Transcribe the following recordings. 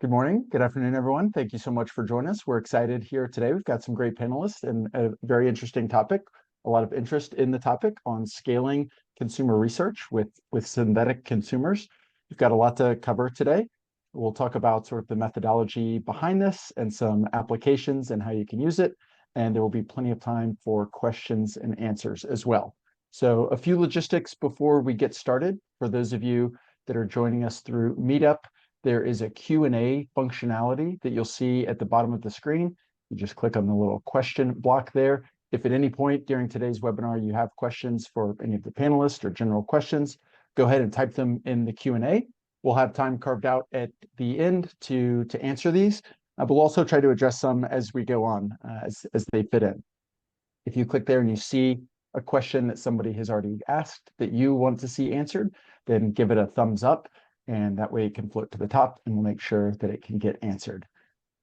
Good morning, good afternoon, everyone. Thank you so much for joining us. We're excited here today. We've got some great panelists and a very interesting topic, a lot of interest in the topic on scaling consumer research with synthetic consumers. We've got a lot to cover today. We'll talk about sort of the methodology behind this and some applications and how you can use it. And there will be plenty of time for questions and answers as well. So a few logistics before we get started. For those of you that are joining us through Meetup, there is a Q&A functionality that you'll see at the bottom of the screen. You just click on the little question block there. If at any point during today's webinar you have questions for any of the panelists or general questions, go ahead and type them in the Q&A. We'll have time carved out at the end to answer these, but we'll also try to address some as we go on, as they fit in. If you click there and you see a question that somebody has already asked that you want to see answered, then give it a thumbs up. And that way it can float to the top and we'll make sure that it can get answered.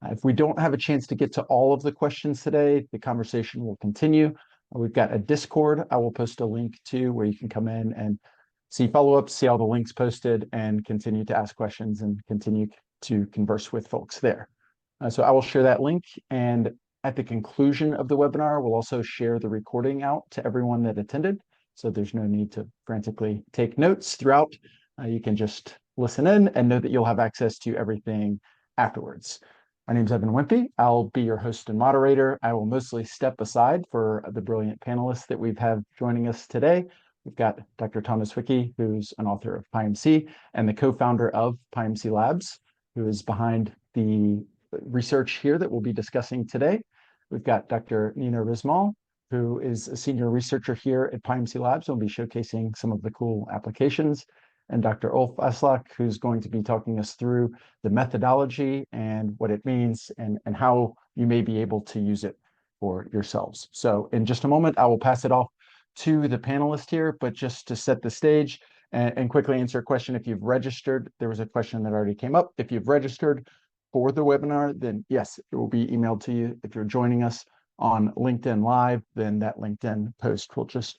If we don't have a chance to get to all of the questions today, the conversation will continue. We've got a Discord I will post a link to where you can come in and see follow-ups, see all the links posted, and continue to ask questions and continue to converse with folks there. So I will share that link, and at the conclusion of the webinar, we'll also share the recording out to everyone that attended. So there's no need to frantically take notes throughout. You can just listen in and know that you'll have access to everything afterwards. My name is Evan Wimpy. I'll be your host and moderator. I will mostly step aside for the brilliant panelists that we've had joining us today. We've got Dr. Thomas Wicke, who's an author of PyMC and the co-founder of PyMC Labs, who is behind the research here that we'll be discussing today. We've got Dr. Nina Rismal, who is a senior researcher here at PyMC Labs and will be showcasing some of the cool applications, and Dr. Ulf Aslak, who's going to be talking us through the methodology and what it means and how you may be able to use it for yourselves. So in just a moment, I will pass it off to the panelist here, but just to set the stage and quickly answer a question. If you've registered, there was a question that already came up. If you've registered for the webinar, then yes, it will be emailed to you. If you're joining us on LinkedIn Live, then that LinkedIn post will just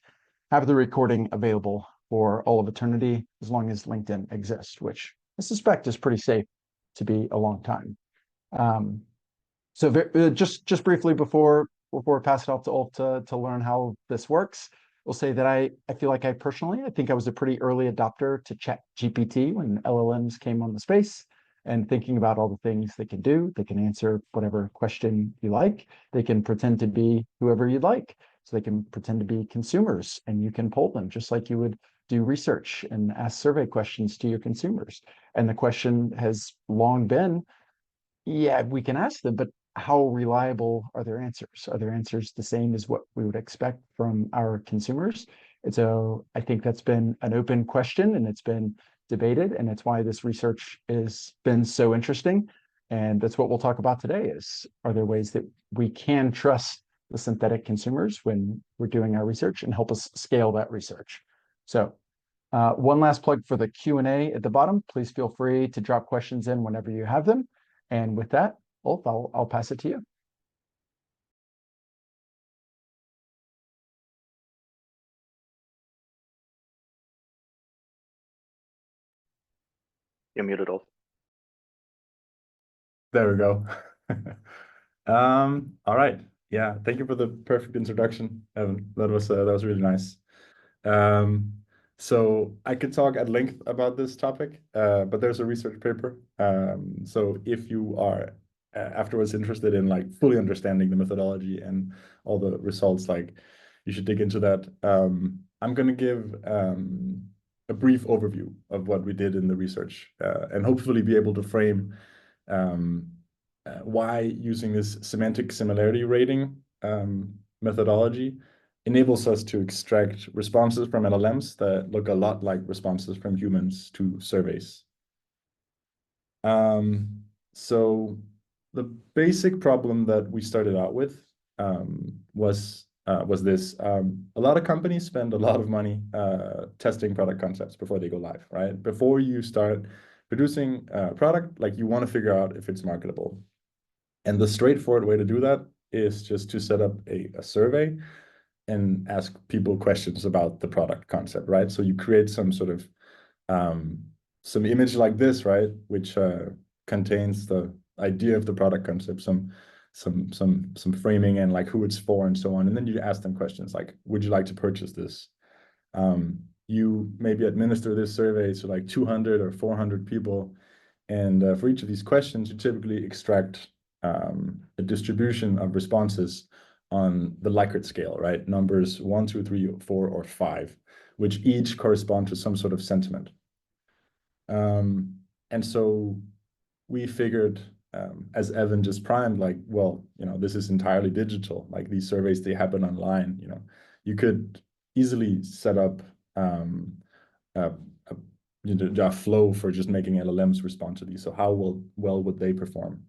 have the recording available for all of eternity, as long as LinkedIn exists, which I suspect is pretty safe to be a long time. Just briefly before I pass it off to Ulf to learn how this works, we'll say that I feel like I think I was a pretty early adopter to ChatGPT when LLMs came on the space, and thinking about all the things they can do. They can answer whatever question you like. They can pretend to be whoever you'd like. So they can pretend to be consumers and you can poll them just like you would do research and ask survey questions to your consumers. And the question has long been, yeah, we can ask them, but how reliable are their answers? Are their answers the same as what we would expect from our consumers? And so I think that's been an open question and it's been debated, and it's why this research has been so interesting. And that's what we'll talk about today is, are there ways that we can trust the synthetic consumers when we're doing our research and help us scale that research? So one last plug for the Q&A at the bottom. Please feel free to drop questions in whenever you have them. And with that, Ulf, I'll pass it to you. You're muted, Ulf. There we go. All right. Yeah, thank you for the perfect introduction, Evan. That was really nice. So I could talk at length about this topic, but there's a research paper. So if you are afterwards interested in like fully understanding the methodology and all the results, like you should dig into that. I'm going to give a brief overview of what we did in the research and hopefully be able to frame why using this semantic similarity rating methodology enables us to extract responses from LLMs that look a lot like responses from humans to surveys. So the basic problem that we started out with was this. A lot of companies spend a lot of money testing product concepts before they go live, right? Before you start producing a product, like you want to figure out if it's marketable. And the straightforward way to do that is just to set up a survey and ask people questions about the product concept, right? So you create some sort of some image like this, right? Which contains the idea of the product concept, some framing and like who it's for and so on. And then you ask them questions like, would you like to purchase this? You maybe administer this survey to like 200 or 400 people. And for each of these questions, you typically extract a distribution of responses on the Likert scale, right? Numbers 1, 2, 3, 4, or 5, which each correspond to some sort of sentiment. And so we figured, as Evan just primed, like, well, this is entirely digital. Like these surveys, they happen online. You could easily set up a flow for just making LLMs respond to these. So how well would they perform?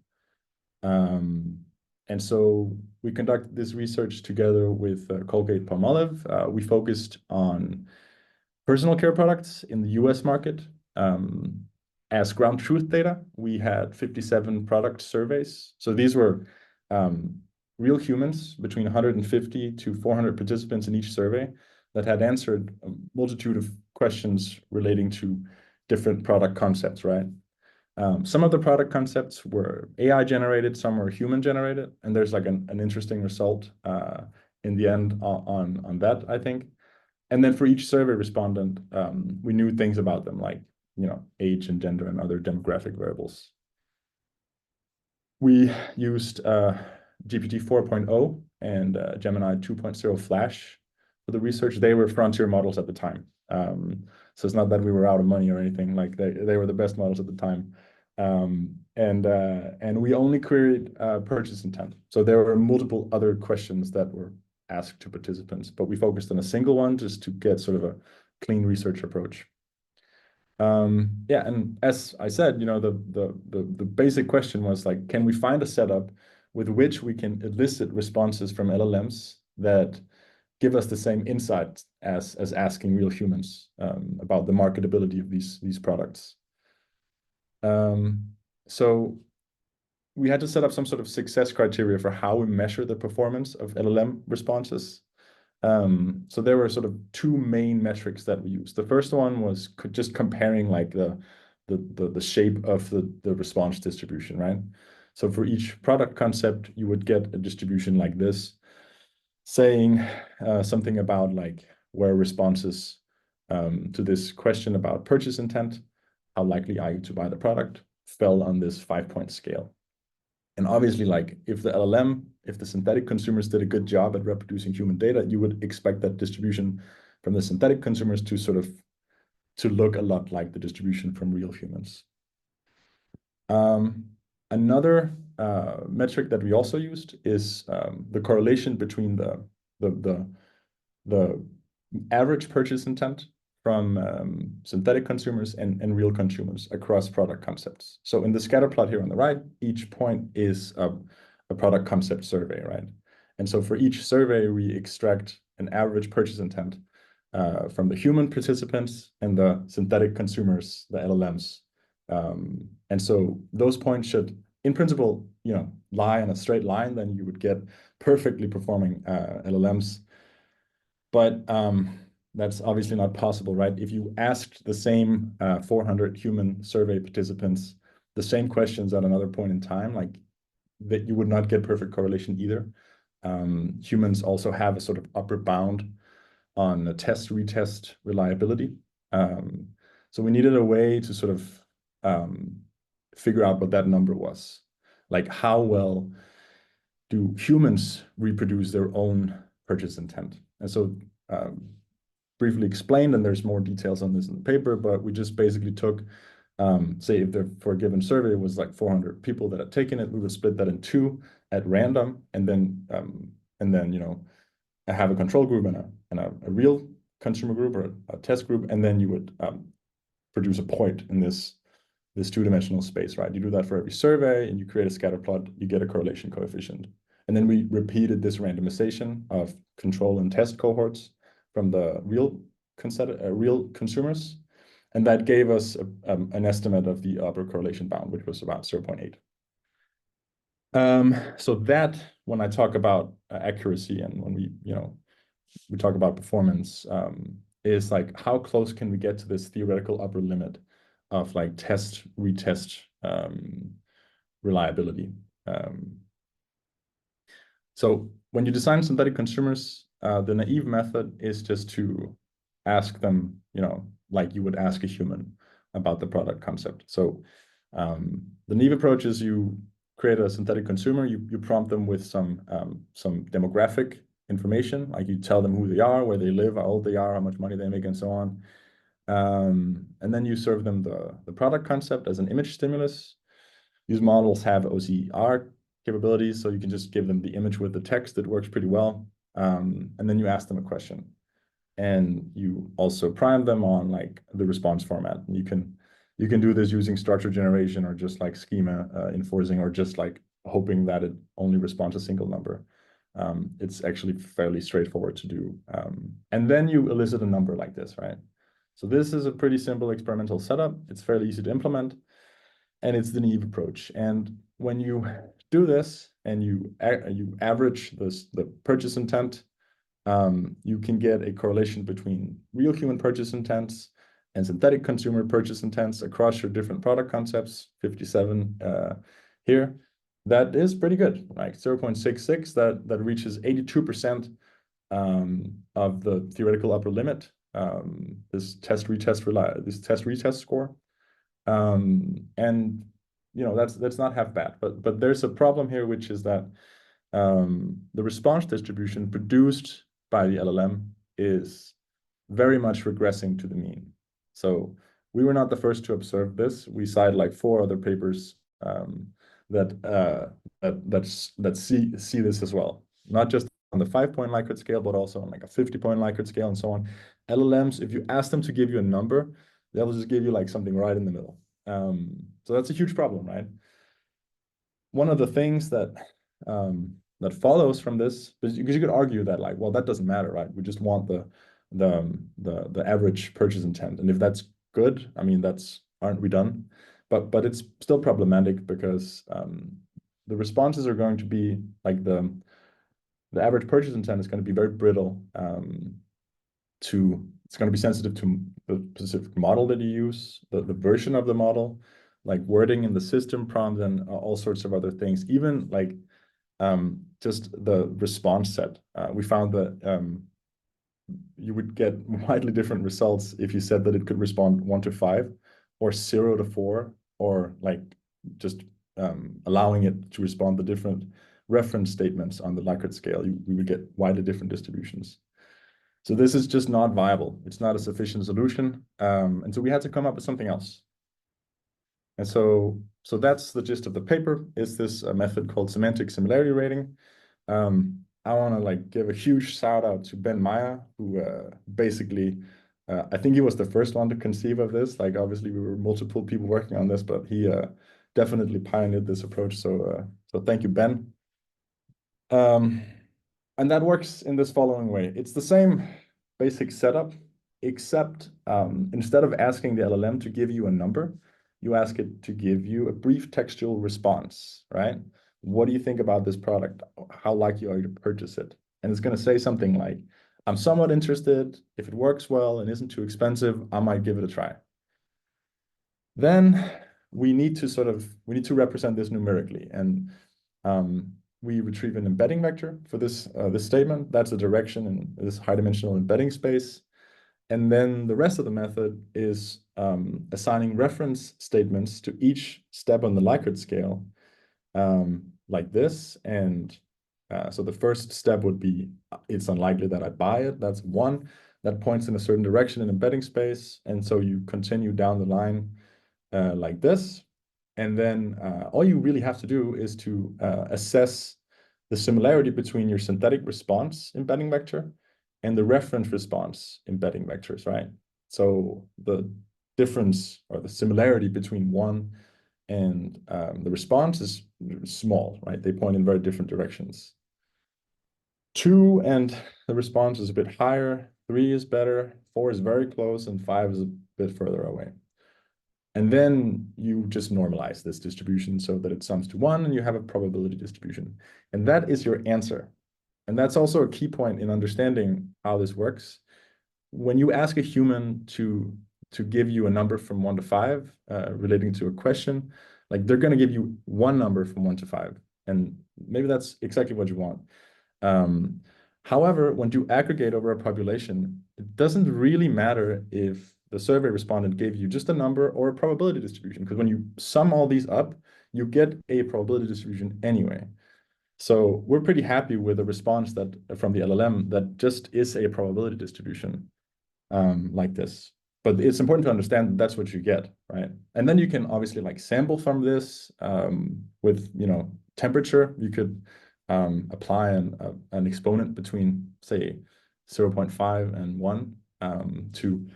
And so we conducted this research together with Colgate-Palmolive. We focused on personal care products in the US market. As ground truth data, we had 57 product surveys. So these were real humans, between 150 to 400 participants in each survey that had answered a multitude of questions relating to different product concepts, right? Some of the product concepts were AI generated, some were human generated, and there's like an interesting result in the end on that, I think. And then for each survey respondent, we knew things about them like age and gender and other demographic variables. We used GPT 4.0 and Gemini 2.0 Flash for the research. They were frontier models at the time. So it's not that we were out of money or anything. Like they were the best models at the time. And we only queried purchase intent. So there were multiple other questions that were asked to participants, but we focused on a single one just to get sort of a clean research approach. Yeah, and as I said, the basic question was like, can we find a setup with which we can elicit responses from LLMs that give us the same insight as asking real humans about the marketability of these products? So we had to set up some sort of success criteria for how we measure the performance of LLM responses. So there were sort of two main metrics that we used. The first one was just comparing like the shape of the response distribution, right? So for each product concept, you would get a distribution like this, saying something about like where responses to this question about purchase intent, how likely are you to buy the product, fell on this 5-point scale. And obviously, like if the synthetic consumers did a good job at reproducing human data, you would expect that distribution from the synthetic consumers to look a lot like the distribution from real humans. Another metric that we also used is the correlation between the average purchase intent from synthetic consumers and real consumers across product concepts. So in the scatter plot here on the right, each point is a product concept survey, right? And so for each survey, we extract an average purchase intent from the human participants and the synthetic consumers, the LLMs. And so those points should, in principle, lie in a straight line, then you would get perfectly performing LLMs. But that's obviously not possible, right? If you asked the same 400 human survey participants the same questions at another point in time, like that you would not get perfect correlation either. Humans also have a sort of upper bound on the test-retest reliability. So we needed a way to sort of figure out what that number was. Like how well do humans reproduce their own purchase intent? And so briefly explained, and there's more details on this in the paper, but we just basically took, say if there for a given survey was like 400 people that had taken it, we would split that in two at random, and then have a control group and a real consumer group or a test group, and then you would produce a point in this two-dimensional space, right? You do that for every survey, and you create a scatter plot, you get a correlation coefficient. And then we repeated this randomization of control and test cohorts from the real consumers, and that gave us an estimate of the upper correlation bound, which was about 0.8. So that, when I talk about accuracy and when we talk about performance, is like how close can we get to this theoretical upper limit of like test-retest reliability. So when you design synthetic consumers, the naive method is just to ask them, like you would ask a human about the product concept. So the naive approach is you create a synthetic consumer, you prompt them with some demographic information, like you tell them who they are, where they live, how old they are, how much money they make, and so on. And then you serve them the product concept as an image stimulus. These models have OCR capabilities, so you can just give them the image with the text. That works pretty well. And then you ask them a question. And you also prime them on like the response format. And you can do this using structure generation or just like schema enforcing or just like hoping that it only responds a single number. It's actually fairly straightforward to do. And then you elicit a number like this, right? So this is a pretty simple experimental setup. It's fairly easy to implement, and it's the naive approach. And when you do this and you average the purchase intent, you can get a correlation between real human purchase intents and synthetic consumer purchase intents across your different product concepts, 57 here. That is pretty good, like 0.66, that reaches 82% of the theoretical upper limit, this test-retest score. And that's not half bad, but there's a problem here, which is that the response distribution produced by the LLM is very much regressing to the mean. So we were not the first to observe this. We cite like 4 other papers that see this as well, not just on the 5-point Likert scale, but also on like a 50-point Likert scale and so on. LLMs, if you ask them to give you a number, they'll just give you like something right in the middle. So that's a huge problem, right? One of the things that follows from this, because you could argue that like, well, that doesn't matter, right? We just want the average purchase intent, and if that's good, I mean, aren't we done? But it's still problematic because the responses are going to be like the average purchase intent is going to be very brittle. It's going to be sensitive to the specific model that you use, the version of the model, like wording in the system prompt, and all sorts of other things. Even like just the response set. We found that you would get widely different results if you said that it could respond 1 to 5 or 0 to 4, or like just allowing it to respond to different reference statements on the Likert scale. We would get widely different distributions. So this is just not viable. It's not a sufficient solution. And so we had to come up with something else. And so that's the gist of the paper, is this method called Semantic Similarity Rating. I want to like give a huge shout out to Ben Meyer, who basically, I think he was the first one to conceive of this. Like obviously we were multiple people working on this, but he definitely pioneered this approach. So thank you, Ben. And that works in this following way. It's the same basic setup, except instead of asking the LLM to give you a number, you ask it to give you a brief textual response, right? What do you think about this product? How likely are you to purchase it? And it's going to say something like, I'm somewhat interested. If it works well and isn't too expensive, I might give it a try. Then we need to represent this numerically. And we retrieve an embedding vector for this statement. That's a direction in this high-dimensional embedding space. And then the rest of the method is assigning reference statements to each step on the Likert scale, like this. And so the first step would be, it's unlikely that I buy it. That's 1. That points in a certain direction in embedding space. And so you continue down the line like this. And then all you really have to do is to assess the similarity between your synthetic response embedding vector and the reference response embedding vectors, right? So the difference or the similarity between 1 and the response is small, right? They point in very different directions. 2 and the response is a bit higher. 3 is better. 4 is very close, and 5 is a bit further away. And then you just normalize this distribution so that it sums to 1, and you have a probability distribution. And that is your answer. And that's also a key point in understanding how this works. When you ask a human to give you a number from 1 to 5 relating to a question, Like they're going to give you one number from 1 to 5, and maybe that's exactly what you want. However, when you aggregate over a population, it doesn't really matter if the survey respondent gave you just a number or a probability distribution, because when you sum all these up, you get a probability distribution anyway. So we're pretty happy with the response that from the LLM that just is a probability distribution like this. But it's important to understand that that's what you get, right? And then you can obviously like sample from this with, temperature. You could apply an exponent between, say, 0.5 and 1 to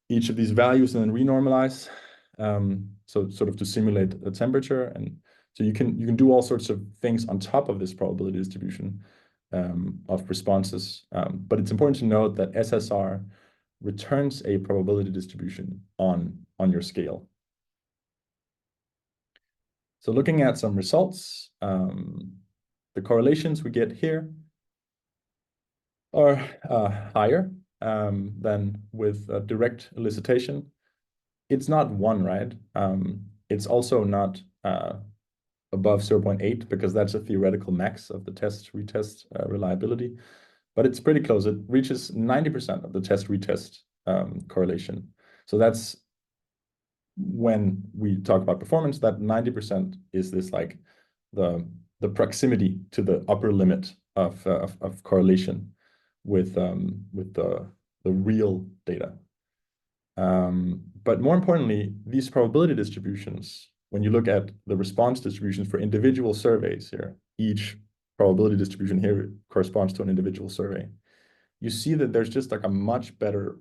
each of these values and then renormalize. So sort of to simulate the temperature. And so you can do all sorts of things on top of this probability distribution of responses. But it's important to note that SSR returns a probability distribution on your scale. So looking at some results, the correlations we get here are higher than with direct elicitation. It's not 1, right? It's also not above 0.8 because that's a theoretical max of the test-retest reliability. But it's pretty close. It reaches 90% of the test-retest correlation. So that's when we talk about performance, that 90% is this like the proximity to the upper limit of correlation with the real data. But more importantly, these probability distributions, when you look at the response distributions for individual surveys here, each probability distribution here corresponds to an individual survey. You see that there's just like a much better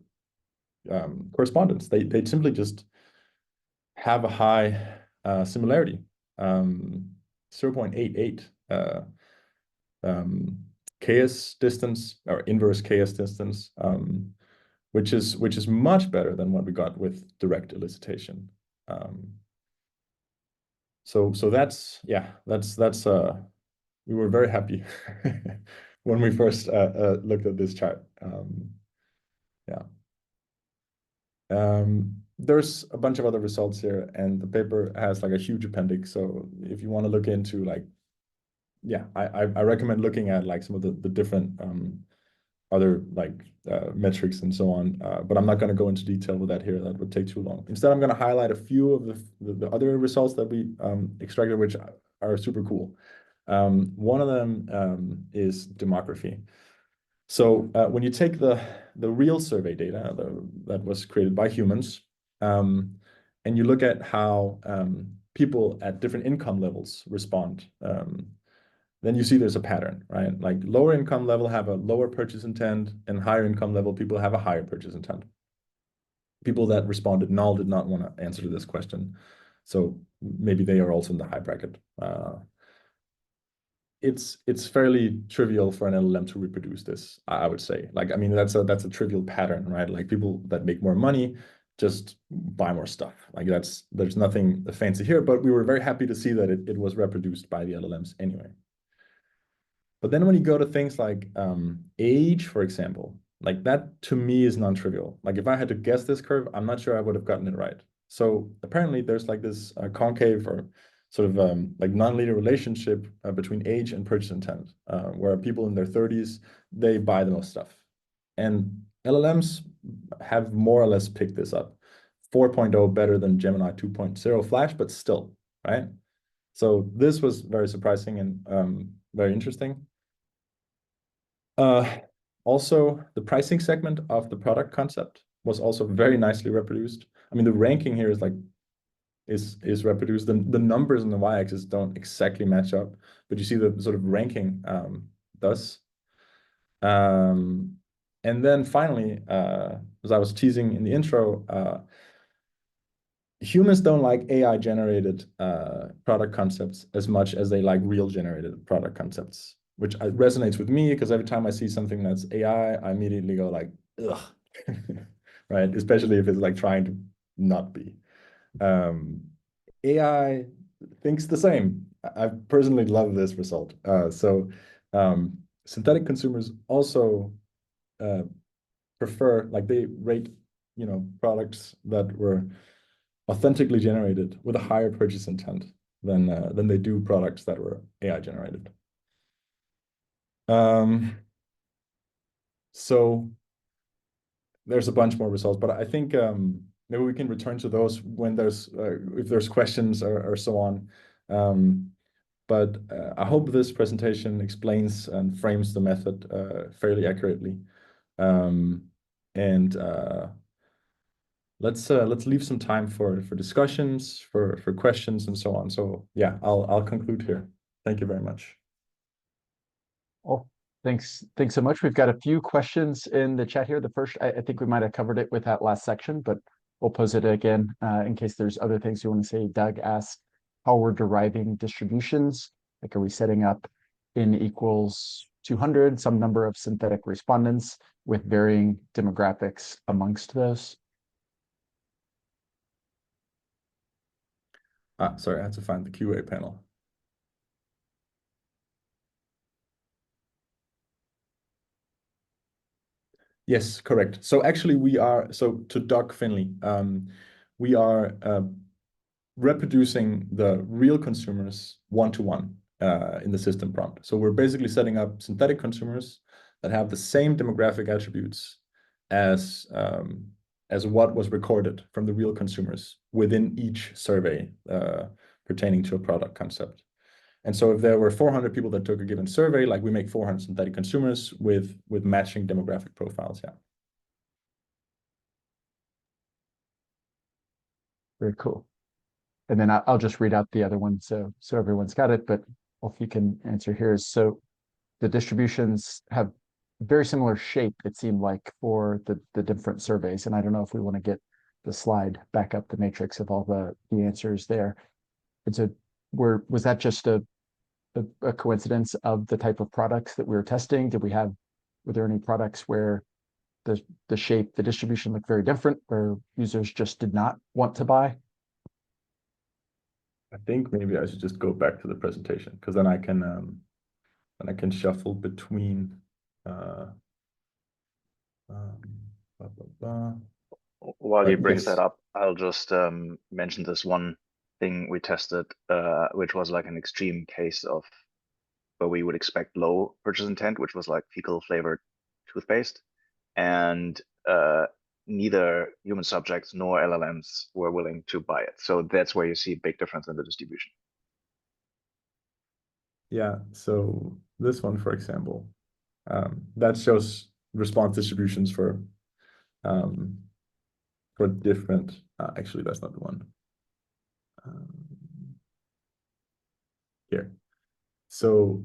correspondence. They simply just have a high similarity, 0.88 KS distance or inverse KS distance, which is much better than what we got with direct elicitation. So that's we were very happy when we first looked at this chart. There's a bunch of other results here, and the paper has like a huge appendix. So if you want to look into like, I recommend looking at like some of the different other like metrics and so on. But I'm not going to go into detail with that here. That would take too long. Instead, I'm going to highlight a few of the other results that we extracted, which are super cool. One of them is demography. So when you take the real survey data that was created by humans, and you look at how people at different income levels respond, then you see there's a pattern, right? Like lower income level have a lower purchase intent, and higher income level people have a higher purchase intent. People that responded null did not want to answer to this question. So maybe they are also in the high bracket. It's fairly trivial for an LLM to reproduce this, I would say. Like, I mean, that's a trivial pattern, right? Like people that make more money just buy more stuff. Like there's nothing fancy here, but we were very happy to see that it was reproduced by the LLMs anyway. But then when you go to things like age, for example, like that to me is non-trivial. Like if I had to guess this curve, I'm not sure I would have gotten it right. So apparently there's like this concave or sort of like non-linear relationship between age and purchase intent, where people in their 30s, they buy the most stuff. And LLMs have more or less picked this up. 4.0 better than Gemini 2.0 Flash, but still, right? So this was very surprising and very interesting. Also, the pricing segment of the product concept was also very nicely reproduced. I mean, the ranking here is reproduced. The numbers on the y-axis don't exactly match up, but you see the sort of ranking does. And then finally, as I was teasing in the intro, humans don't like AI-generated product concepts as much as they like real-generated product concepts, which resonates with me because every time I see something that's AI, I immediately go like, ugh, right? Especially if it's like trying to not be. AI thinks the same. I personally love this result. Synthetic consumers also prefer, like they rate, products that were authentically generated with a higher purchase intent than they do products that were AI generated. So there's a bunch more results, but I think maybe we can return to those when there's if there's questions or so on. But I hope this presentation explains and frames the method fairly accurately. And let's leave some time for discussions, for questions, and so on. So yeah, I'll conclude here. Thank you very much. Oh, thanks so much. We've got a few questions in the chat here. The first, I think we might have covered it with that last section, but we'll pose it again in case there's other things you want to say. Doug asked how we're deriving distributions. Like, are we setting up n equals 200, some number of synthetic respondents with varying demographics amongst those? Sorry, I had to find the QA panel. Yes, correct. So actually to Doug Finley, we are reproducing the real consumers one-to-one in the system prompt. So we're basically setting up synthetic consumers that have the same demographic attributes as what was recorded from the real consumers within each survey pertaining to a product concept. And so if there were 400 people that took a given survey, like we make 400 synthetic consumers with matching demographic profiles. Yeah. Very cool. And then I'll just read out the other one so everyone's got it, but if you can answer here. So the distributions have very similar shape, it seemed like, for the different surveys. And I don't know if we want to get the slide back up, the matrix of all the answers there. And so was that just a coincidence of the type of products that we were testing? Were there any products where the shape, the distribution looked very different, where users just did not want to buy? I think maybe I should just go back to the presentation, because then I can shuffle between While you bring that up, I'll just mention this one thing we tested, which was like an extreme case of where we would expect low purchase intent, which was like fecal flavored toothpaste, and neither human subjects nor LLMs were willing to buy it. So that's where you see a big difference in the distribution. Yeah, so this one, for example, that shows response distributions for different, actually, that's not the one. Here. So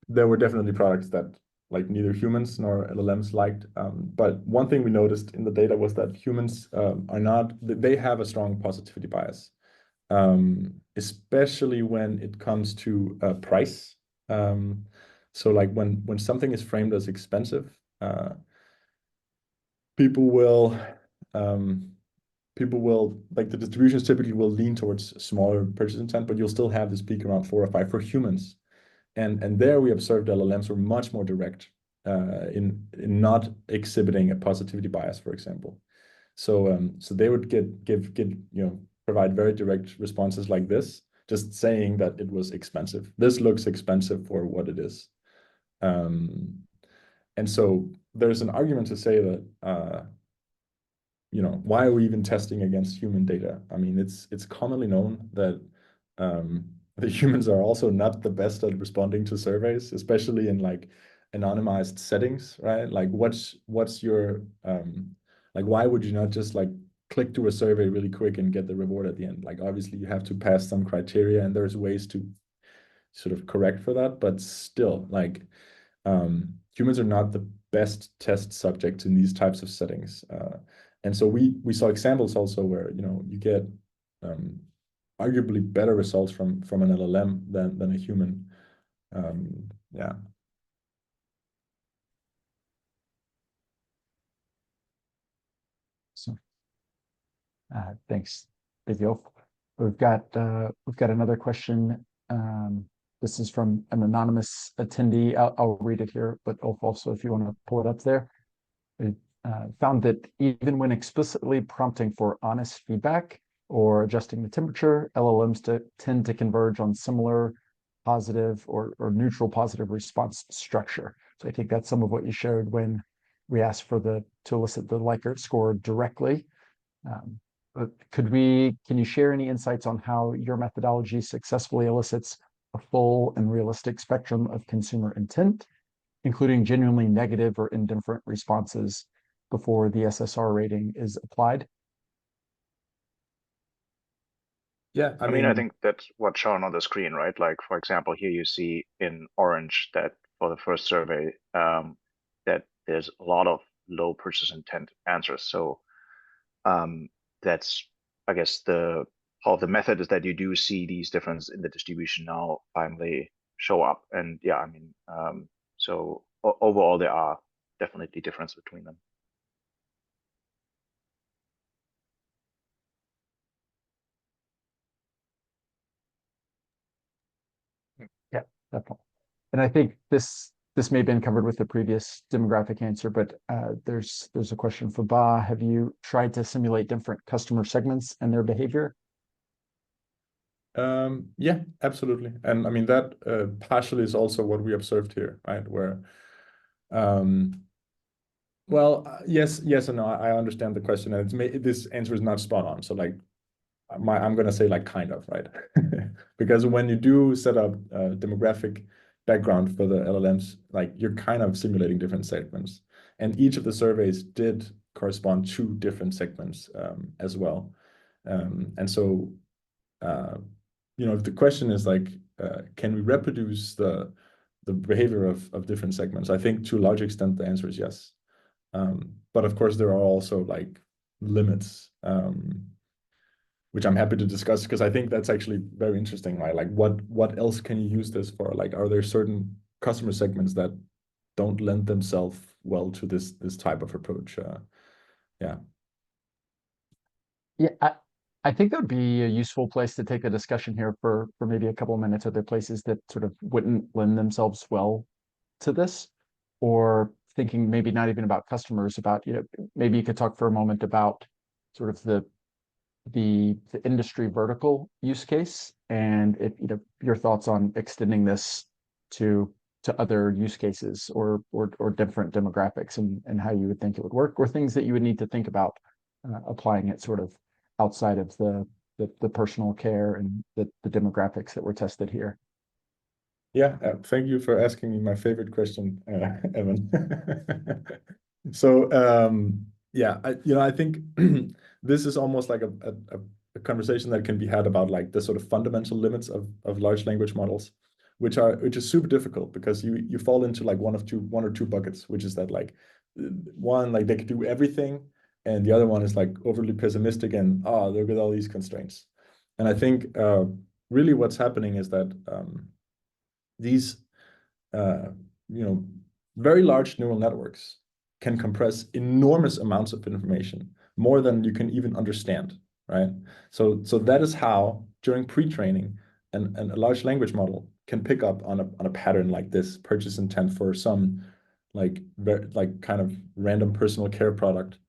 there were definitely products that like neither humans nor LLMs liked. But one thing we noticed in the data was that humans they have a strong positivity bias, especially when it comes to price. So like when something is framed as expensive, people will like the distributions typically will lean towards smaller purchase intent, but you'll still have this peak around 4 or 5 for humans. And there we observed LLMs were much more direct in not exhibiting a positivity bias, for example. So they would provide very direct responses like this, just saying that it was expensive. This looks expensive for what it is. And so there's an argument to say that why are we even testing against human data? I mean, it's commonly known that the humans are also not the best at responding to surveys, especially in like anonymized settings, right? Like what's your like why would you not just like click to a survey really quick and get the reward at the end? Like obviously you have to pass some criteria and there's ways to sort of correct for that, but still like humans are not the best test subjects in these types of settings. And so we saw examples also where you get arguably better results from an LLM than a human. Yeah. So, thanks, Bigilf. We've got another question. This is from an anonymous attendee. I'll read it here, but also if you want to pull it up there. found that even when explicitly prompting for honest feedback or adjusting the temperature, LLMs tend to converge on similar positive or neutral positive response structure. So I think that's some of what you showed when we asked for to elicit the Likert score directly. But can you share any insights on how your methodology successfully elicits a full and realistic spectrum of consumer intent, including genuinely negative or indifferent responses before the SSR rating is applied? Yeah, I mean, I think that's what's shown on the screen, right? Like, for example, here you see in orange that for the first survey, that there's a lot of low purchase intent answers. So that's, I guess, how the method is that you do see these differences in the distribution now finally show up. And yeah, I mean, so overall, there are definitely differences between them. Yeah, definitely. And I think this may have been covered with the previous demographic answer, but there's a question for Ba. Have you tried to simulate different customer segments and their behavior? Yeah, absolutely. And I mean, that partially is also what we observed here, right? Where, yes and no, I understand the question, and this answer is not spot on. So like, I'm gonna say like kind of, right? Because when you do set up demographic background for the LLMs, like you're kind of simulating different segments, and each of the surveys did correspond to different segments as well. And so, if the question is like, can we reproduce the behavior of different segments? I think to a large extent the answer is yes. But of course there are also like limits, which I'm happy to discuss, because I think that's actually very interesting, right? Like what else can you use this for? Like, are there certain customer segments that don't lend themselves well to this type of approach? Yeah. Yeah, I think that would be a useful place to take a discussion here for maybe a couple of minutes. Are there places that sort of wouldn't lend themselves well to this? Or thinking maybe not even about customers, about, maybe you could talk for a moment about sort of the industry vertical use case, and if your thoughts on extending this to other use cases or different demographics, and how you would think it would work, or things that you would need to think about applying it sort of outside of the personal care and the demographics that were tested here. Yeah, thank you for asking me my favorite question, Evan. So yeah, I think this is almost like a conversation that can be had about like the sort of fundamental limits of large language models, which is super difficult, because you fall into like one or two buckets, which is that like one, like they could do everything, and the other one is like overly pessimistic and look at all these constraints. And I think really what's happening is that these very large neural networks can compress enormous amounts of information, more than you can even understand, right? So that is how, during pre-training, and a large language model can pick up on a pattern like this purchase intent for some like kind of random personal care product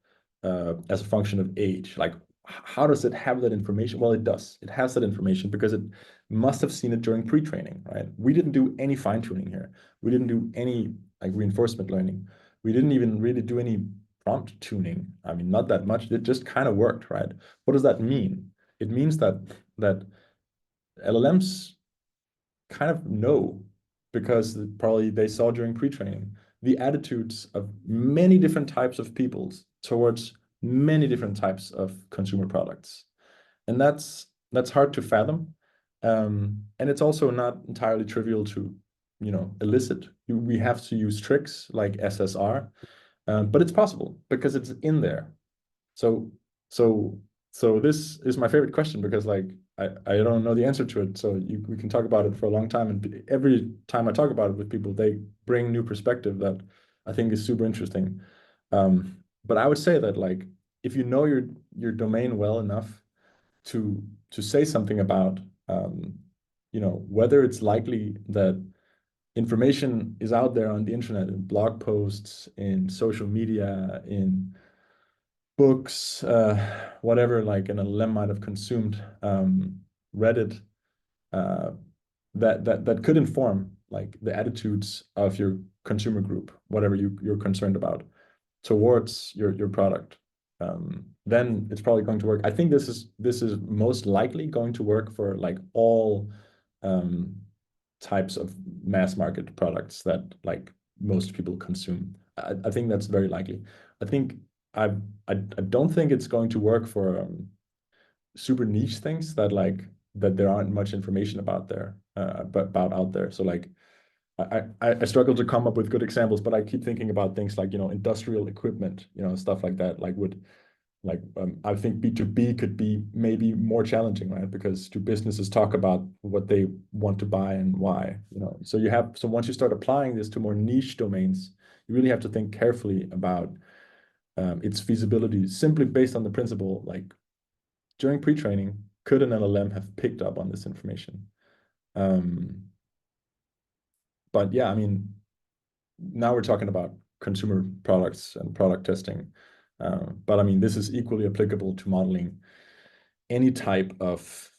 as a function of age. Like, how does it have that information? Well, it does. It has that information because it must have seen it during pre-training, right? We didn't do any fine-tuning here. We didn't do any like reinforcement learning. We didn't even really do any prompt tuning. I mean, not that much. It just kind of worked, right? What does that mean? It means that LLMs kind of know, because probably they saw during pre-training, the attitudes of many different types of peoples towards many different types of consumer products. And that's hard to fathom. And it's also not entirely trivial to, elicit. We have to use tricks like SSR, but it's possible because it's in there. So this is my favorite question, because like I don't know the answer to it. So we can talk about it for a long time, and every time I talk about it with people, they bring new perspective that I think is super interesting. But I would say that like, if you know your domain well enough to say something about whether it's likely that information is out there on the internet, in blog posts, in social media, in books, whatever, like an LLM might have consumed, Reddit, that could inform like the attitudes of your consumer group, whatever you're concerned about, towards your product. Then it's probably going to work. I think this is most likely going to work for like all types of mass market products that like most people consume. I think that's very likely. I don't think it's going to work for super niche things that like that there aren't much information about there, about out there. So like I struggle to come up with good examples, but I keep thinking about things like, industrial equipment, stuff like that. I think B2B could be maybe more challenging, right? Because do businesses talk about what they want to buy and why, So once you start applying this to more niche domains, you really have to think carefully about its feasibility, simply based on the principle, like during pre-training, could an LLM have picked up on this information? But yeah, I mean, now we're talking about consumer products and product testing. But I mean, this is equally applicable to modeling any type of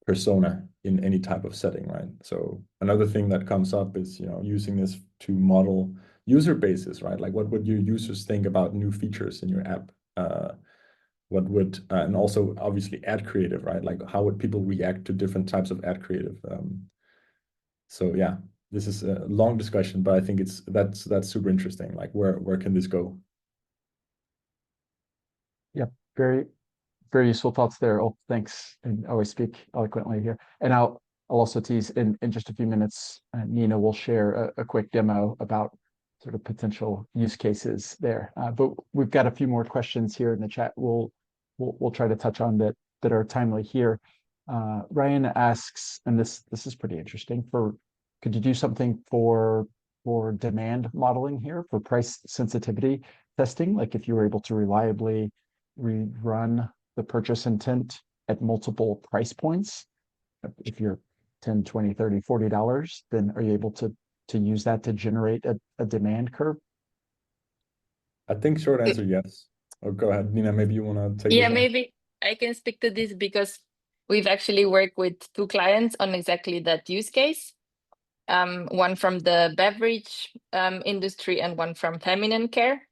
persona in any type of setting, right? So another thing that comes up is, using this to model user bases, right? Like what would your users think about new features in your app? And also obviously ad creative, right? Like how would people react to different types of ad creative? So yeah, this is a long discussion, but I think that's super interesting. Like where can this go? Yeah, very, very useful thoughts there. Oh, thanks. And always speak eloquently here. And I'll also tease in just a few minutes, Nina will share a quick demo about sort of potential use cases there. But we've got a few more questions here in the chat. We'll try to touch on that are timely here. Ryan asks, and this is pretty interesting, could you do something for demand modeling here for price sensitivity testing? Like if you were able to reliably rerun the purchase intent at multiple price points, if you're 10, 20, 30, $40, then are you able to use that to generate a demand curve? I think short answer, yes. Oh, go ahead, Nina, maybe you want to take this one? Maybe I can speak to this because we've actually worked with 2 clients on exactly that use case. One from the beverage industry and one from feminine care.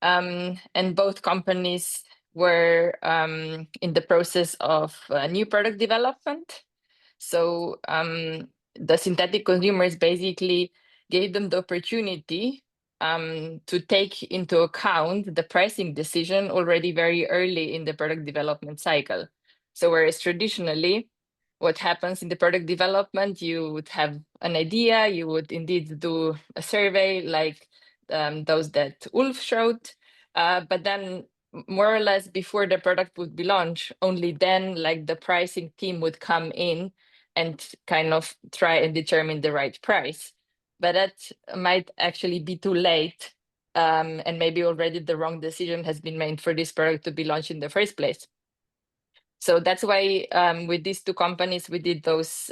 And both companies were in the process of new product development. So the synthetic consumers basically gave them the opportunity to take into account the pricing decision already very early in the product development cycle. So whereas traditionally, what happens in the product development, you would have an idea, you would indeed do a survey like those that Ulf showed, but then more or less before the product would be launched, only then like the pricing team would come in and kind of try and determine the right price. But that might actually be too late, and maybe already the wrong decision has been made for this product to be launched in the first place. So that's why with these 2 companies, we did those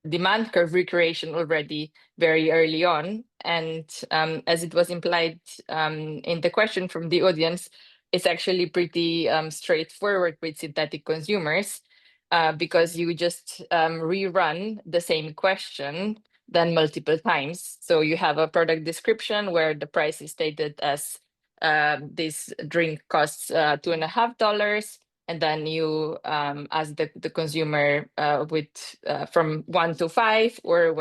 demand curve recreation already very early on. And as it was implied in the question from the audience, it's actually pretty straightforward with synthetic consumers because you just rerun the same question then multiple times. So you have a product description where the price is stated as this drink costs $2.50. And then you ask the consumer with from 1 to 5, or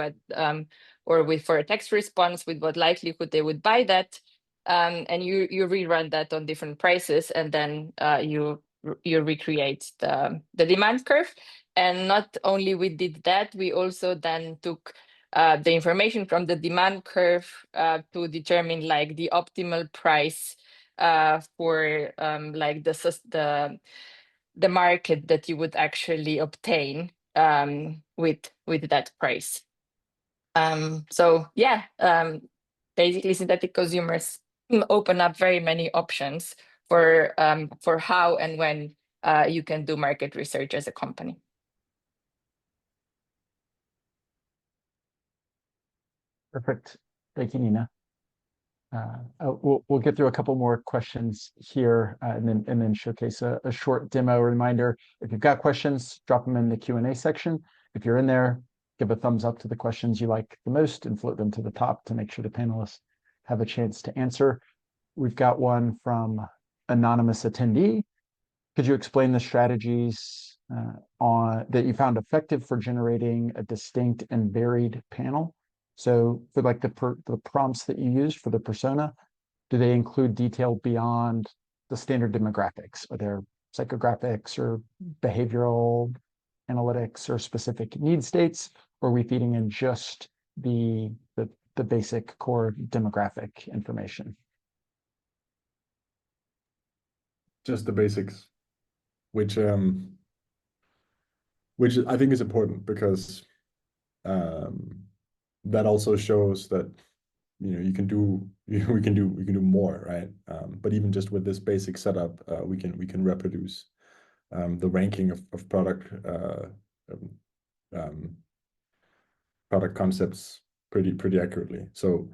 for a text response with what likelihood they would buy that, and you rerun that on different prices, and then you recreate the demand curve. And not only we did that, we also then took the information from the demand curve to determine like the optimal price for like the market that you would actually obtain with that price. So yeah, basically synthetic consumers open up very many options for how and when you can do market research as a company. Perfect. Thank you, Nina. We'll get through a couple more questions here, and then showcase a short demo reminder. If you've got questions, drop them in the Q&A section. If you're in there, give a thumbs up to the questions you like the most and float them to the top to make sure the panelists have a chance to answer. We've got one from anonymous attendee. Could you explain the strategies that you found effective for generating a distinct and varied panel? So for like the prompts that you use for the persona, do they include detail beyond the standard demographics? Are there psychographics or behavioral analytics or specific need states? Or are we feeding in just the basic core demographic information? Just the basics, which I think is important because that also shows that we can do more, right? But even just with this basic setup, we can reproduce the ranking of product concepts pretty accurately. So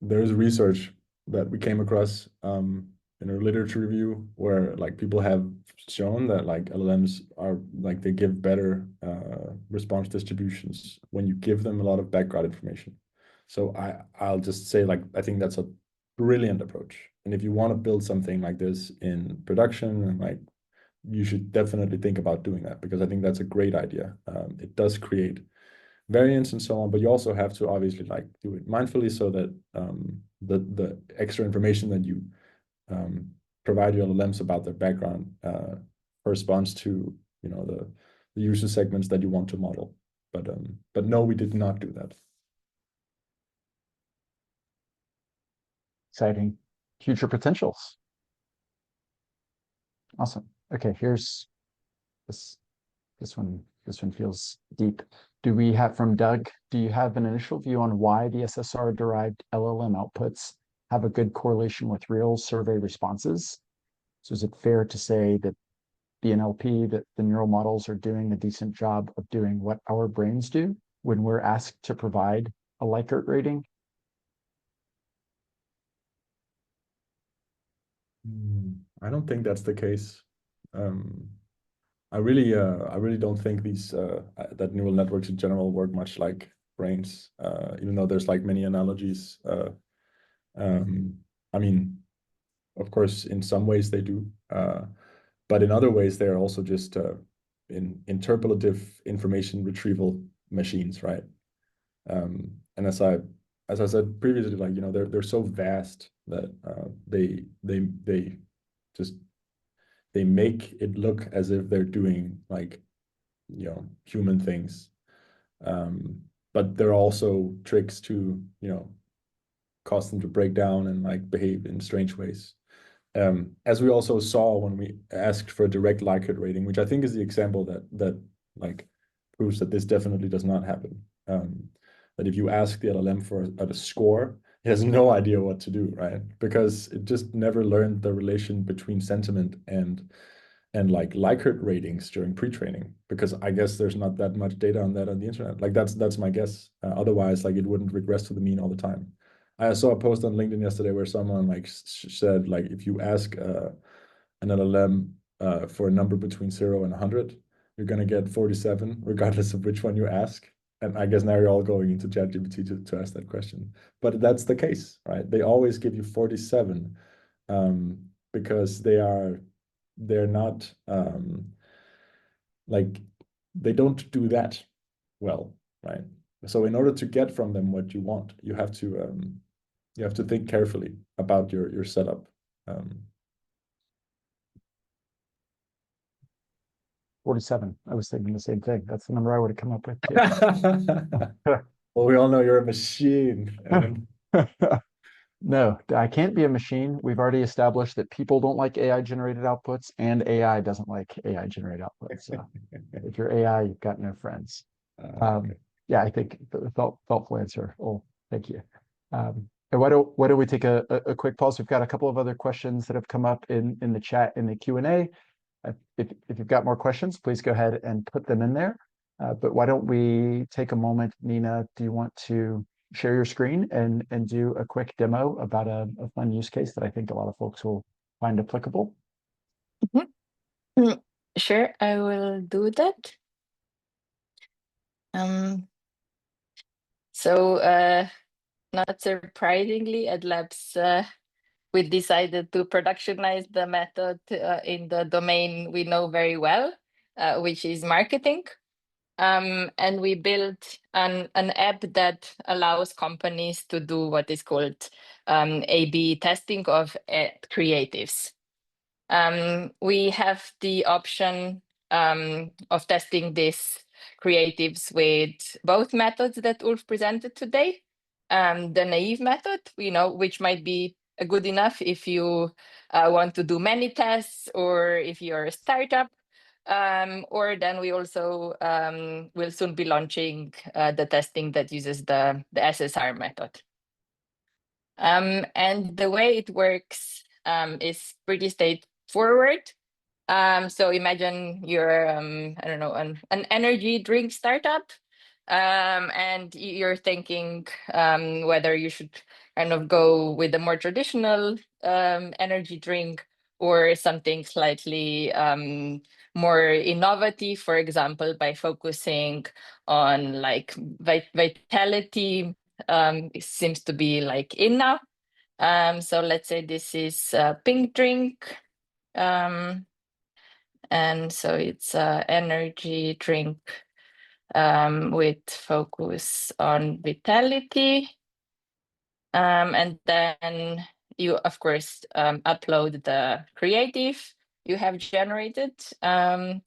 there's research that we came across in a literature review where like people have shown that like LLMs are like they give better response distributions when you give them a lot of background information. So I'll just say like I think that's a brilliant approach. And if you want to build something like this in production, like you should definitely think about doing that because I think that's a great idea. It does create variance and so on, but you also have to obviously like do it mindfully so that the extra information that you provide your LLMs about their background corresponds to the user segments that you want to model. But no, we did not do that. Exciting. Future potentials. Awesome. Okay, here's this one. This one feels deep. Do we have from Doug? Do you have an initial view on why the SSR-derived LLM outputs have a good correlation with real survey responses? So is it fair to say that the NLP, that the neural models are doing a decent job of doing what our brains do when we're asked to provide a Likert rating? I don't think that's the case. I really don't think these that neural networks in general work much like brains, even though there's like many analogies. I mean, of course, in some ways they do, but in other ways they're also just interpolative information retrieval machines, right? And as I said previously, like they're so vast that they make it look as if they're doing like human things, but there are also tricks to cause them to break down and like behave in strange ways. As we also saw when we asked for a direct Likert rating, which I think is the example that like proves that this definitely does not happen. That if you ask the LLM for a score, it has no idea what to do, right? Because it just never learned the relation between sentiment and like Likert ratings during pre-training, because I guess there's not that much data on that on the internet. Like that's my guess. Otherwise, like it wouldn't regress to the mean all the time. I saw a post on LinkedIn yesterday where someone like said like if you ask an LLM for a number between 0 and 100, you're gonna get 47 regardless of which one you ask. And I guess now you're all going into ChatGPT to ask that question. But that's the case, right? They always give you 47 because they're not like they don't do that well, right? So in order to get from them what you want, you have to think carefully about your setup. 47. I was thinking the same thing. That's the number I would have come up with too. Well, we all know you're a machine. No, I can't be a machine. We've already established that people don't like AI-generated outputs, and AI doesn't like AI-generated outputs. So if you're AI, you've got no friends. Okay. Yeah, I think thoughtful answer. Oh, thank you. And why don't we take a quick pause? We've got a couple of other questions that have come up in the chat in the Q&A. If you've got more questions, please go ahead and put them in there. But why don't we take a moment? Nina, do you want to share your screen and do a quick demo about a fun use case that I think a lot of folks will find applicable? Sure, I will do that. Not surprisingly, at Labs, we decided to productionize the method in the domain we know very well, which is marketing. And we built an app that allows companies to do what is called A/B testing of creatives. We have the option of testing these creatives with both methods that Ulf presented today. The naive method, which might be good enough if you want to do many tests or if you're a startup. Or then we also will soon be launching the testing that uses the SSR method. And the way it works is pretty straightforward. So imagine you're, I don't know, an energy drink startup, and you're thinking whether you should kind of go with a more traditional energy drink or something slightly more innovative, for example, by focusing on like vitality. It seems to be like in now. So let's say this is a pink drink. And so it's an energy drink with focus on vitality. And then you, of course, upload the creative you have generated. At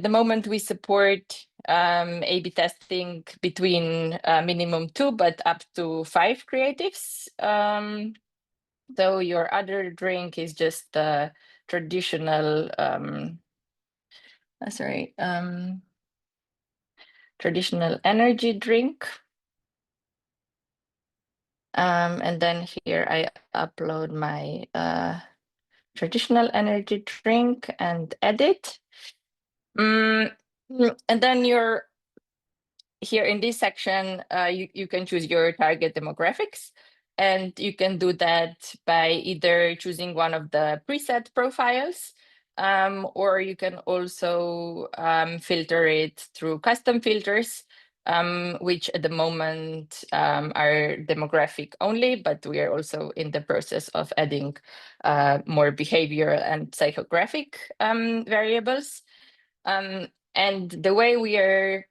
the moment, we support A/B testing between minimum 2, but up to 5 creatives. So your other drink is just the traditional, traditional energy drink. And then here I upload my traditional energy drink and edit. And then you're here in this section, you can choose your target demographics. And you can do that by either choosing one of the preset profiles, or you can also filter it through custom filters, which at the moment are demographic only, but we are also in the process of adding more behavioral and psychographic variables. And the way we are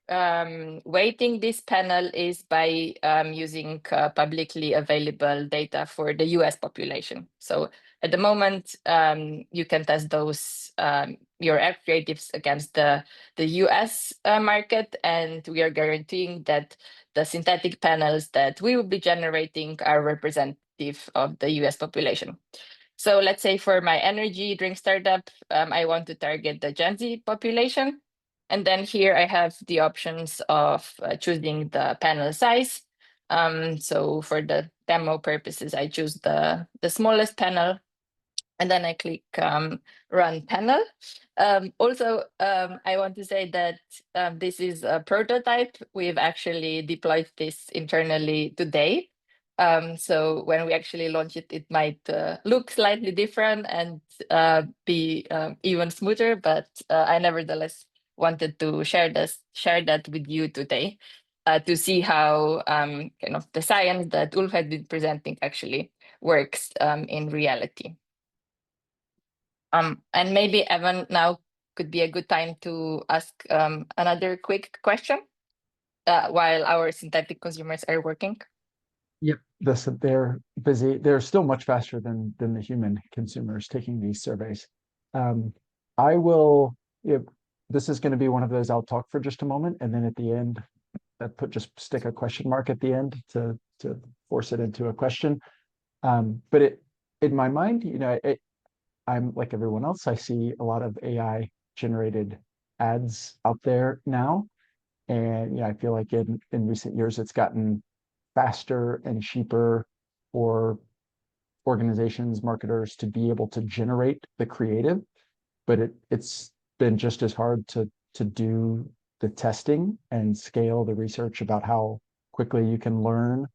weighting this panel is by using publicly available data for the US population. So at the moment, you can test those, your app creatives against the US market, and we are guaranteeing that the synthetic panels that we will be generating are representative of the US population. So let's say for my energy drink startup, I want to target the Gen Z population. And then here I have the options of choosing the panel size. So for the demo purposes, I choose the smallest panel, and then I click run panel. Also, I want to say that this is a prototype. We've actually deployed this internally today. So when we actually launch it, it might look slightly different and be even smoother, but I nevertheless wanted to share that with you today to see how kind of the science that Ulf had been presenting actually works in reality. And maybe Evan, now could be a good time to ask another quick question while our synthetic consumers are working. Yep. They're busy. They're still much faster than the human consumers taking these surveys. I will, this is going to be one of those I'll talk for just a moment, and then at the end, just stick a question mark at the end to force it into a question. But in my mind, I'm like everyone else. I see a lot of AI generated ads out there now, and I feel like in recent years it's gotten faster and cheaper for organizations, marketers to be able to generate the creative, but it's been just as hard to do the testing and scale the research about how quickly you can learn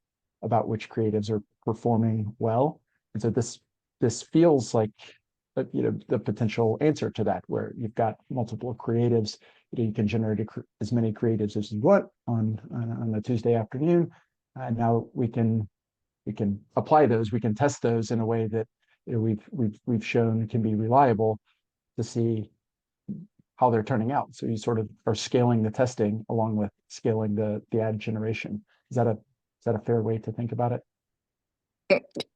about which creatives are performing well. And so this feels like the potential answer to that, where you've got multiple creatives. You can generate as many creatives as you want on a Tuesday afternoon, and now we can apply those. We can test those in a way that we've shown can be reliable to see how they're turning out. So you sort of are scaling the testing along with scaling the ad generation. Is that a fair way to think about it?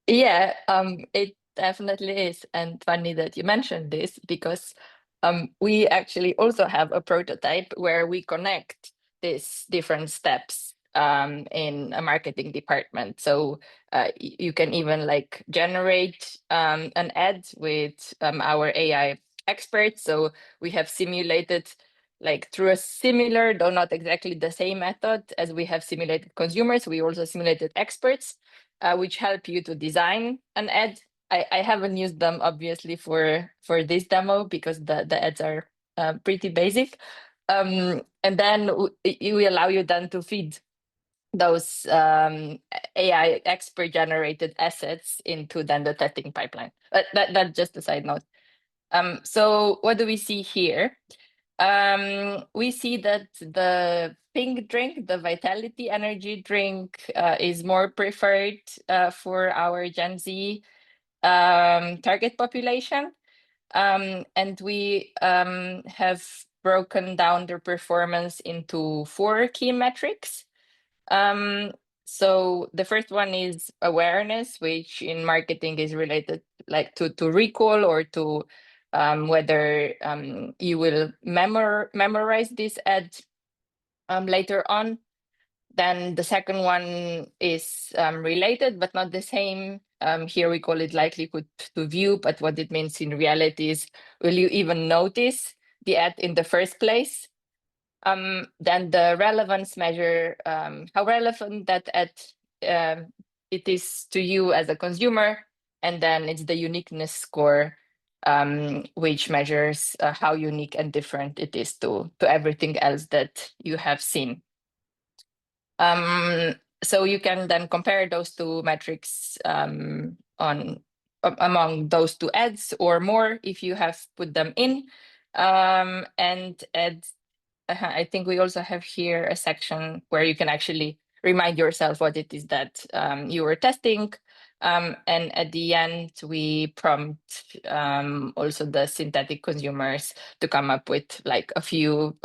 Yeah, it definitely is. And funny that you mentioned this, because we actually also have a prototype where we connect these different steps in a marketing department. So you can even like generate an ad with our AI experts. So we have simulated, like through a similar, though not exactly the same method as we have simulated consumers, we also simulated experts, which help you to design an ad. I haven't used them obviously for this demo because the ads are pretty basic. And then we allow you then to feed those AI expert generated assets into then the testing pipeline. But that's just a side note. So what do we see here? We see that the pink drink, the Vitality Energy drink, is more preferred for our Gen Z target population. And we have broken down their performance into 4 key metrics. So the first one is awareness, which in marketing is related like to recall or to whether you will memorize this ad later on. Then the second one is related but not the same. Here we call it likelihood to view, but what it means in reality is, will you even notice the ad in the first place? Then the relevance measure, how relevant that ad it is to you as a consumer. And then it's the uniqueness score, which measures how unique and different it is to everything else that you have seen. So you can then compare those 2 metrics among those 2 ads or more if you have put them in. And ads, I think we also have here a section where you can actually remind yourself what it is that you were testing. And at the end, we prompt also the synthetic consumers to come up with like a few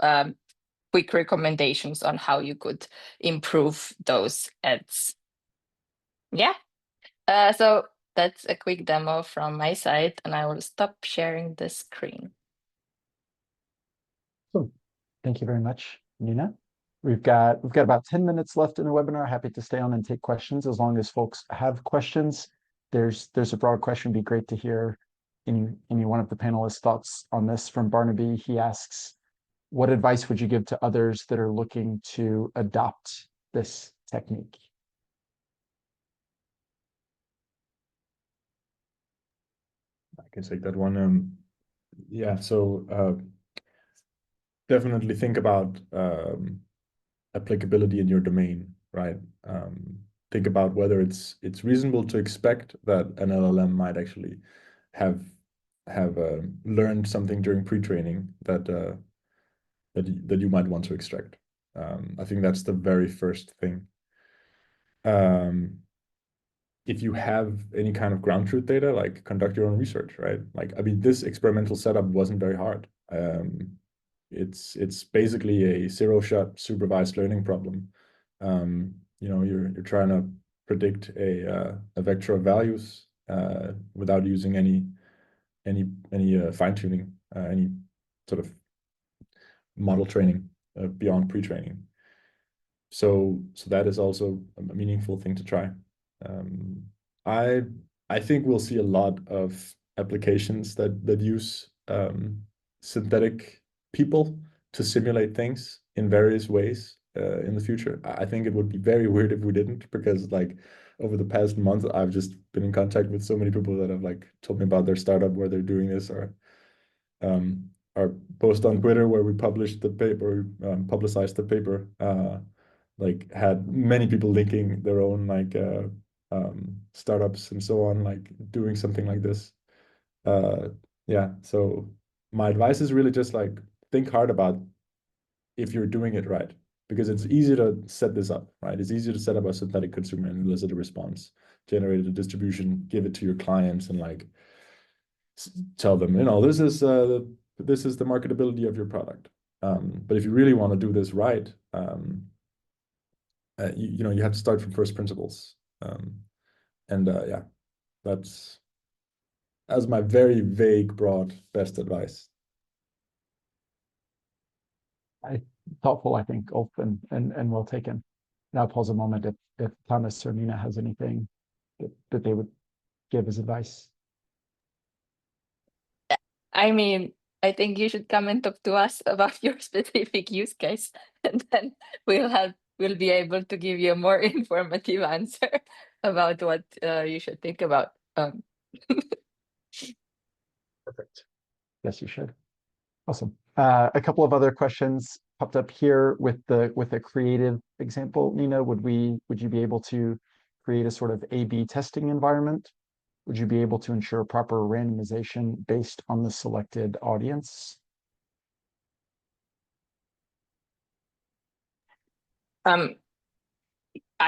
quick recommendations on how you could improve those ads. Yeah, so that's a quick demo from my side, and I will stop sharing the screen. Cool. Thank you very much, Nina. We've got about 10 minutes left in the webinar. Happy to stay on and take questions as long as folks have questions. There's a broad question. It'd be great to hear any one of the panelists' thoughts on this. From Barnaby, he asks, what advice would you give to others that are looking to adopt this technique? I can take that one. Yeah, so definitely think about applicability in your domain, right? Think about whether it's reasonable to expect that an LLM might actually have learned something during pre-training that you might want to extract. I think that's the very first thing. If you have any kind of ground truth data, like conduct your own research, right? Like, I mean, this experimental setup wasn't very hard. It's basically a 0-shot supervised learning problem. You're trying to predict a vector of values without using any fine tuning, any sort of model training beyond pre-training. So that is also a meaningful thing to try. I think we'll see a lot of applications that use synthetic people to simulate things in various ways in the future. I think it would be very weird if we didn't, because like over the past month, I've just been in contact with so many people that have like told me about their startup where they're doing this, or our post on Twitter where we published the paper, publicized the paper like had many people linking their own like startups and so on, like doing something like this. Yeah, so my advice is really just like think hard about if you're doing it right, because it's easy to set this up, right? It's easy to set up a synthetic consumer and elicit a response, generate a distribution, give it to your clients, and like tell them, you know, this is the marketability of your product. But if you really want to do this right, you know, you have to start from first principles. Yeah, that's my very vague, broad, best advice. Thoughtful, I think, Ulf, and well taken. Now pause a moment if Thomas or Nina has anything that they would give as advice. I mean, I think you should come and talk to us about your specific use case, and then we'll be able to give you a more informative answer about what you should think about. Perfect. Yes, you should. Awesome. A couple of other questions popped up here with a creative example. Nina, would you be able to create a sort of A/B testing environment? Would you be able to ensure proper randomization based on the selected audience? I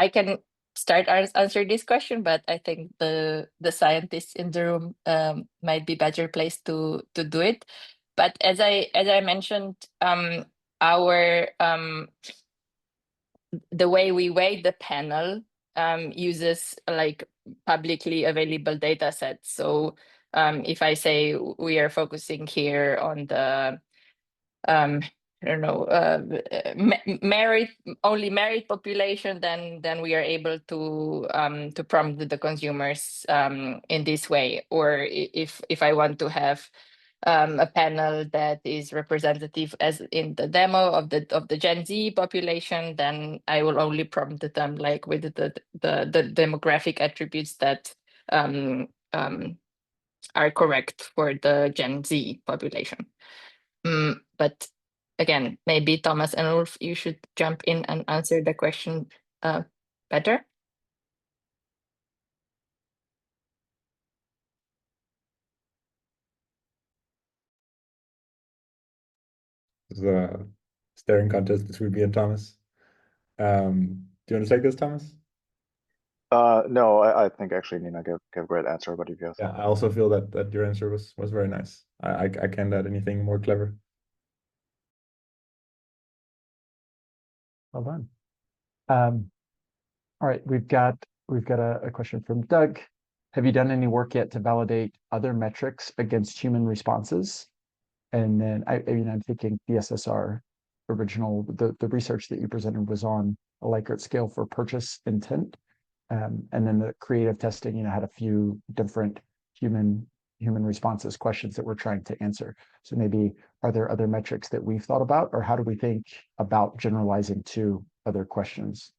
can start answer this question, but I think the scientists in the room might be better placed to do it. But as I mentioned, our the way we weight the panel uses like publicly available data sets. So if I say we are focusing here on the I don't know, married population, then we are able to prompt the consumers in this way. Or if I want to have a panel that is representative, as in the demo of the Gen Z population, then I will only prompt them like with the demographic attributes that are correct for the Gen Z population. But again, maybe Thomas and Ulf, you should jump in and answer the question better. It's a staring contest between me and Thomas. Do you want to take this, Thomas? No, I think actually Nina gave a great answer, but if you have Yeah, I also feel that your answer was very nice. I can't add anything more clever. Well done. All right, we've got a question from Doug. Have you done any work yet to validate other metrics against human responses? And then I mean, I'm thinking the SSR original, the research that you presented was on a Likert scale for purchase intent. And then the creative testing, you know, had a few different human responses questions that we're trying to answer. So maybe are there other metrics that we've thought about, or how do we think about generalizing to other questions?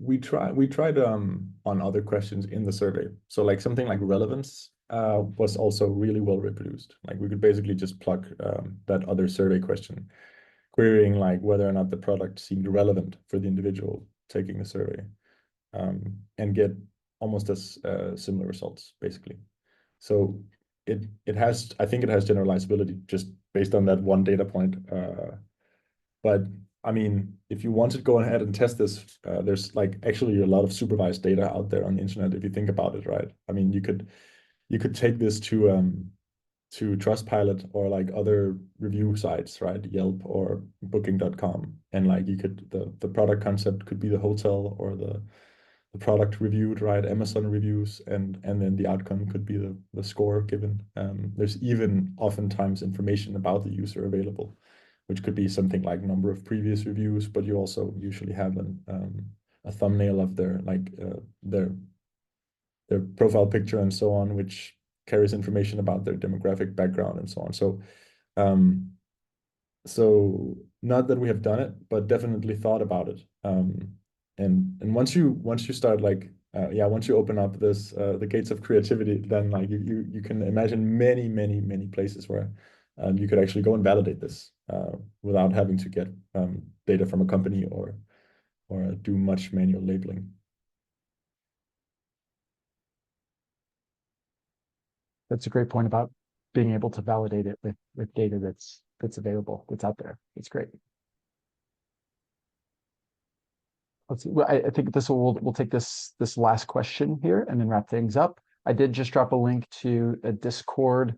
We tried on other questions in the survey. So like something like relevance was also really well reproduced. Like we could basically just plug that other survey question, querying like whether or not the product seemed relevant for the individual taking the survey, and get almost as similar results basically. So I think it has generalizability just based on that one data point. But I mean, if you want to go ahead and test this, there's like actually a lot of supervised data out there on the internet if you think about it, right? I mean, you could take this to Trustpilot or like other review sites, right? Yelp or Booking.com, and like you could the product concept could be the hotel or the product reviewed, right? Amazon reviews, and then the outcome could be the score given. There's even oftentimes information about the user available, which could be something like number of previous reviews, but you also usually have a thumbnail of their profile picture and so on, which carries information about their demographic background and so on. So not that we have done it, but definitely thought about it. And once you start like once you open up this the gates of creativity, then like you can imagine many places where you could actually go and validate this without having to get data from a company or do much manual labeling. That's a great point about being able to validate it with data that's available, that's out there. It's great. Let's see. Well, I think we'll take this last question here and then wrap things up. I did just drop a link to a Discord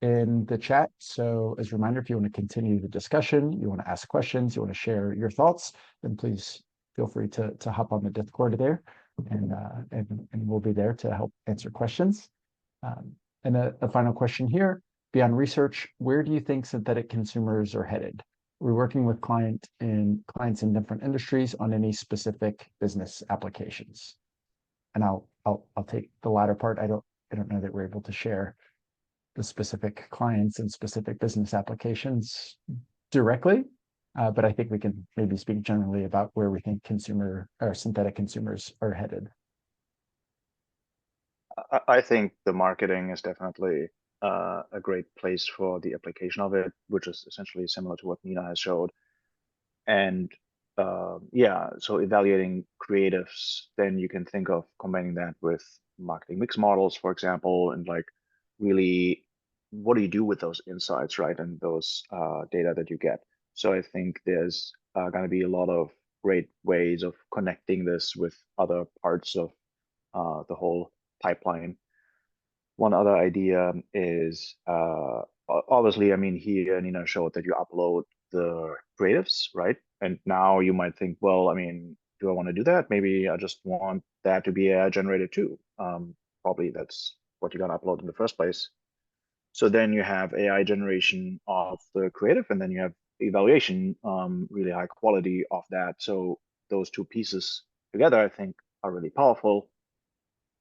in the chat. So as a reminder, if you want to continue the discussion, you want to ask questions, you want to share your thoughts, then please feel free to hop on the Discord there, and we'll be there to help answer questions. And a final question here, beyond research, where do you think synthetic consumers are headed? We're working with clients in different industries on any specific business applications. And I'll take the latter part. I don't know that we're able to share the specific clients and specific business applications directly, but I think we can maybe speak generally about where we think synthetic consumers are headed. I think the marketing is definitely a great place for the application of it, which is essentially similar to what Nina has showed. And yeah, so evaluating creatives, then you can think of combining that with marketing mix models, for example, and like really, what do you do with those insights, right? And those data that you get. So I think there's going to be a lot of great ways of connecting this with other parts of the whole pipeline. One other idea is obviously, I mean, here Nina showed that you upload the creatives, right? And now you might think, well, I mean, do I want to do that? Maybe I just want that to be AI generated too. Probably that's what you're going to upload in the first place. So then you have AI generation of the creative, and then you have evaluation, really high quality of that. So those two pieces together, I think, are really powerful.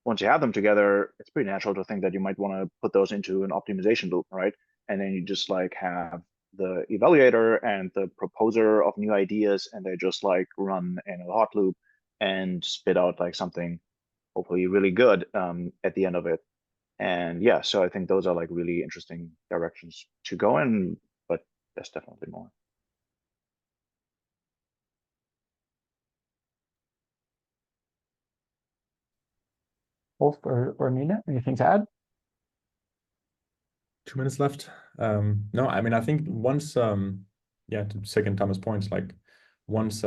Once you have them together, it's pretty natural to think that you might want to put those into an optimization loop, right? And then you just like have the evaluator and the proposer of new ideas, and they just like run in a hot loop and spit out like something hopefully really good at the end of it. And yeah, so I think those are like really interesting directions to go in, but there's definitely more. Wolf or Nina, anything to add? 2 minutes left. No, I mean, I think once, yeah, to second Thomas' points, like once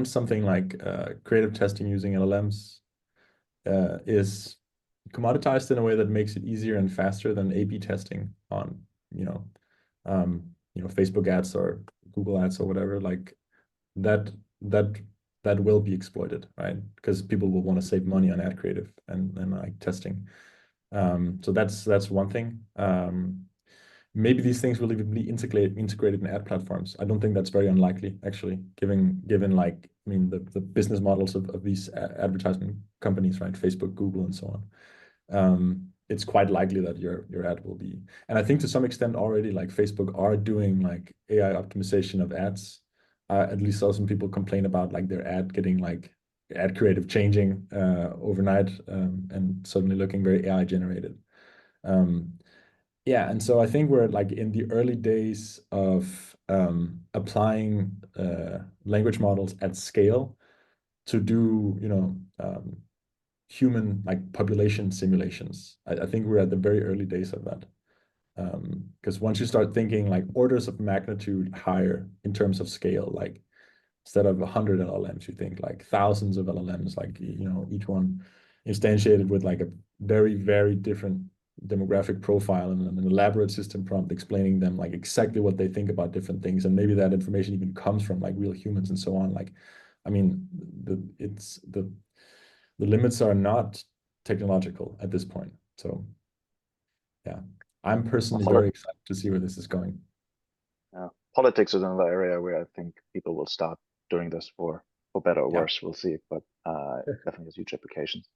something like creative testing using LLMs is commoditized in a way that makes it easier and faster than A/B testing on, Facebook ads or Google ads or whatever, like that will be exploited, right? Because people will want to save money on ad creative and like testing. So that's one thing. Maybe these things will even be integrated in ad platforms. I don't think that's very unlikely, actually, given like, I mean, the business models of these advertisement companies, right? Facebook, Google, and so on. It's quite likely that your ad will be, and I think to some extent already, like Facebook are doing like AI optimization of ads. At least saw some people complain about like their ad getting like ad creative changing overnight and suddenly looking very AI generated. Yeah, and so I think we're like in the early days of applying language models at scale to do, human like population simulations. I think we're at the very early days of that. Because once you start thinking like orders of magnitude higher in terms of scale, like instead of 100 LLMs, you think like thousands of LLMs, like, each one instantiated with like a very, very different demographic profile and an elaborate system prompt explaining them like exactly what they think about different things. And maybe that information even comes from like real humans and so on. Like, I mean, the limits are not technological at this point. So yeah, I'm personally very excited to see where this is going. Yeah. Politics is another area where I think people will start doing this for better or worse. We'll see, but definitely has huge applications.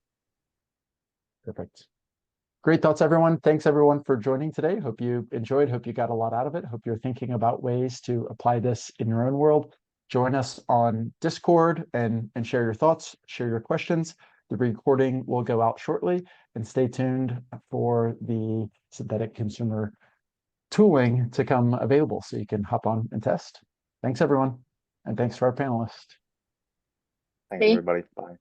Perfect. Great thoughts, everyone. Thanks, everyone, for joining today. Hope you enjoyed. Hope you got a lot out of it. Hope you're thinking about ways to apply this in your own world. Join us on Discord and share your thoughts, share your questions. The recording will go out shortly, and stay tuned for the synthetic consumer tooling to come available so you can hop on and test. Thanks, everyone. And thanks to our panelists. Thanks, everybody. Bye.